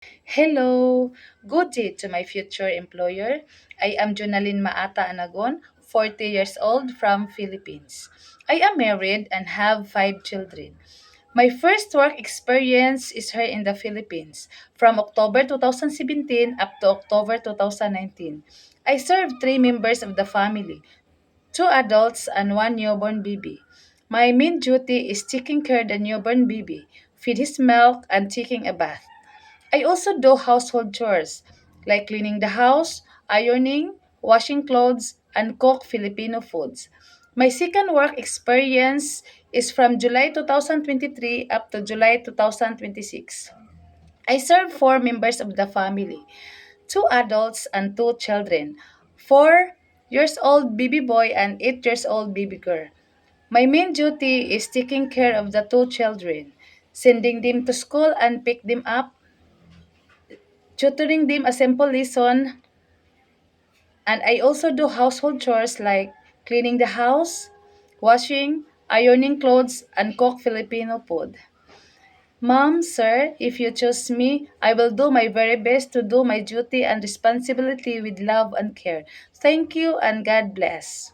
Hello! Good day to my future employer. I am Jonalyn Maata Anagon, 40 years old from Philippines. I am married and have 5 children. My first work experience is here in the Philippines from October 2017 up to October 2019. I served 3 members of the family, 2 adults and 1 newborn baby. My main duty is taking care of the newborn baby, feed his milk, and taking a bath. I also do household chores like cleaning the house, ironing, washing clothes, and cook Filipino foods. My second work experience is from July 2023 up to July 2026. I serve 4 members of the family, 2 adults and 2 children, 4 years old baby boy and 8 years old baby girl. My main duty is taking care of the 2 children, sending them to school and pick them up, tutoring them a simple lesson, and I also do household chores like cleaning the house, washing, ironing clothes, and cook Filipino food. Mom, sir, if you choose me, I will do my very best to do my duty and responsibility with love and care. Thank you and God bless.